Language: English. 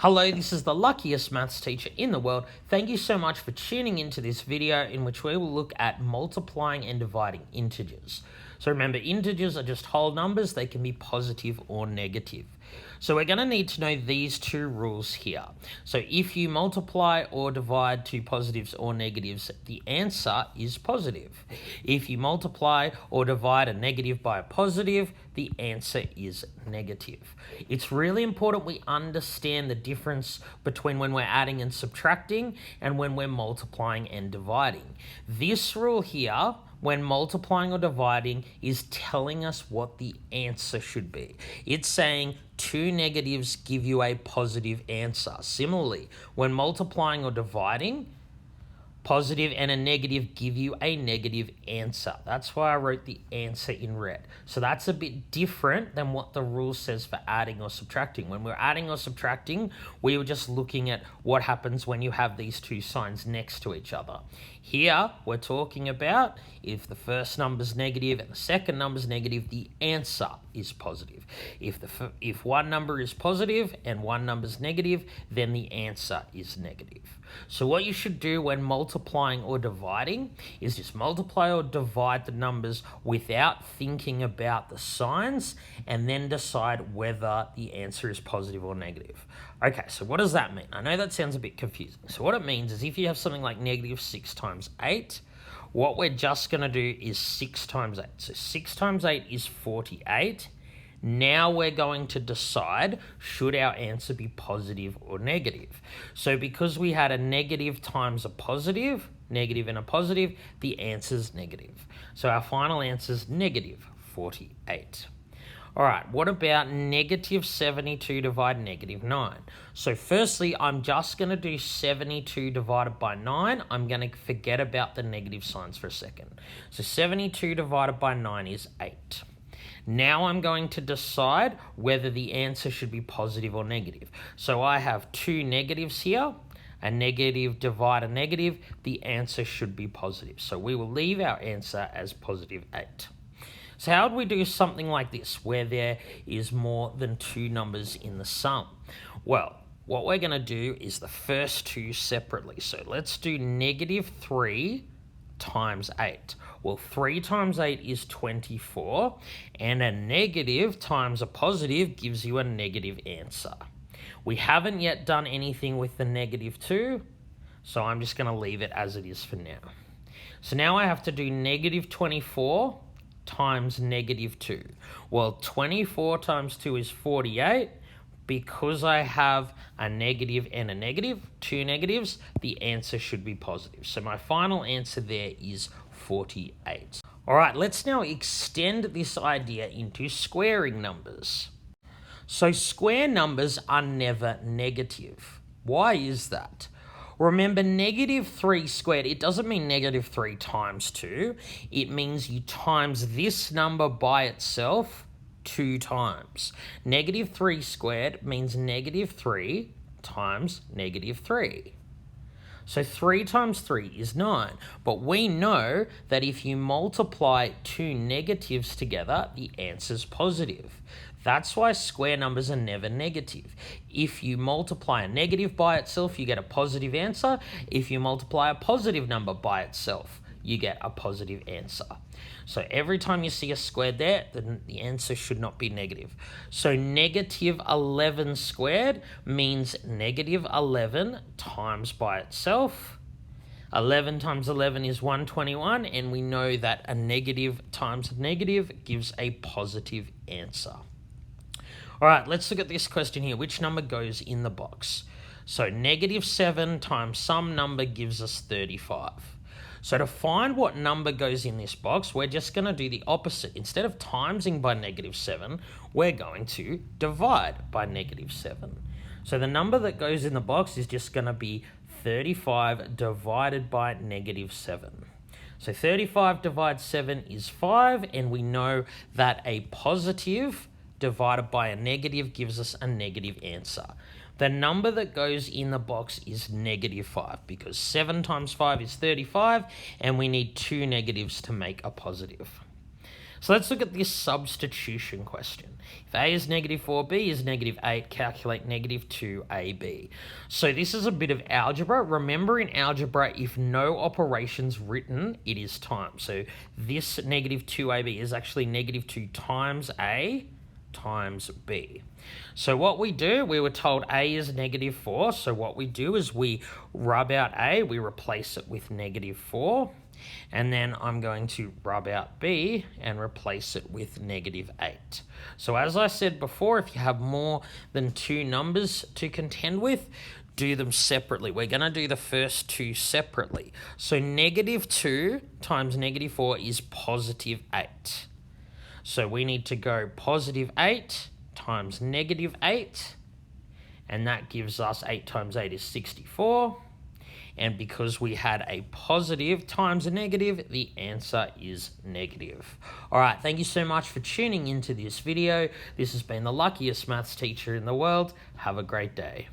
Hello, this is the luckiest maths teacher in the world. Thank you so much for tuning into this video in which we will look at multiplying and dividing integers. So remember, integers are just whole numbers. They can be positive or negative. So we're going to need to know these two rules here. So if you multiply or divide two positives or negatives, the answer is positive. If you multiply or divide a negative by a positive, the answer is negative. It's really important we understand the difference between when we're adding and subtracting and when we're multiplying and dividing. This rule here, when multiplying or dividing, is telling us what the answer should be. It's saying two negatives give you a positive answer. Similarly, when multiplying or dividing, positive and a negative give you a negative answer. That's why I wrote the answer in red. So that's a bit different than what the rule says for adding or subtracting. When we're adding or subtracting, we were just looking at what happens when you have these two signs next to each other. Here, we're talking about if the first number's negative and the second number's negative, the answer is positive. If one number is positive and one number's negative, then the answer is negative. So what you should do when multiplying or dividing is just multiply or divide the numbers without thinking about the signs and then decide whether the answer is positive or negative. Okay, so what does that mean? I know that sounds a bit confusing. So what it means is if you have something like negative 6 times 8, what we're just going to do is 6 times 8. So 6 times 8 is 48. Now we're going to decide, should our answer be positive or negative? So because we had a negative times a positive, negative and a positive, the answer's negative. So our final answer is negative 48. All right, what about negative 72 divided negative 9? So firstly, I'm just going to do 72 divided by 9. I'm going to forget about the negative signs for a second. So 72 divided by 9 is 8. Now I'm going to decide whether the answer should be positive or negative. So I have two negatives here. A negative divide a negative. The answer should be positive. So we will leave our answer as positive 8. So how would we do something like this, where there is more than two numbers in the sum? Well, what we're going to do is the first two separately. So let's do negative 3 times 8. Well, 3 times 8 is 24, and a negative times a positive gives you a negative answer. We haven't yet done anything with the negative 2, so I'm just going to leave it as it is for now. So now I have to do negative 24 times negative 2. Well, 24 times 2 is 48. Because I have a negative and a negative, two negatives, the answer should be positive. So my final answer there is 48. All right, let's now extend this idea into squaring numbers. So square numbers are never negative. Why is that? Remember, negative 3 squared, it doesn't mean negative 3 times 2. It means you times this number by itself 2 times. Negative 3 squared means negative 3 times negative 3. So 3 times 3 is 9. But we know that if you multiply two negatives together, the answer's positive. That's why square numbers are never negative. If you multiply a negative by itself, you get a positive answer. If you multiply a positive number by itself, you get a positive answer. So every time you see a squared there, then the answer should not be negative. So negative 11 squared means negative 11 times by itself. 11 times 11 is 121, and we know that a negative times a negative gives a positive answer. All right, let's look at this question here. Which number goes in the box? So negative 7 times some number gives us 35. So to find what number goes in this box, we're just going to do the opposite. Instead of timesing by negative 7, we're going to divide by negative 7. So the number that goes in the box is just going to be 35 divided by negative 7. So 35 divided 7 is 5, and we know that a positive divided by a negative gives us a negative answer. The number that goes in the box is negative 5 because 7 times 5 is 35 and we need two negatives to make a positive. So let's look at this substitution question. If a is -4, b is -8, calculate -2ab. So this is a bit of algebra. Remember, in algebra, if no operation's written, it is times. So this -2ab is actually -2 times a times b. So what we do, we were told a is -4. So what we do is we rub out a, we replace it with -4. And then I'm going to rub out b and replace it with -8. So as I said before, if you have more than two numbers to contend with, do them separately. We're going to do the first two separately. So -2 times -4 is +8. So we need to go +8 times -8, and that gives us 8 times 8 is 64. And because we had a positive times a negative, the answer is negative. All right, thank you so much for tuning into this video. This has been the luckiest maths teacher in the world. Have a great day.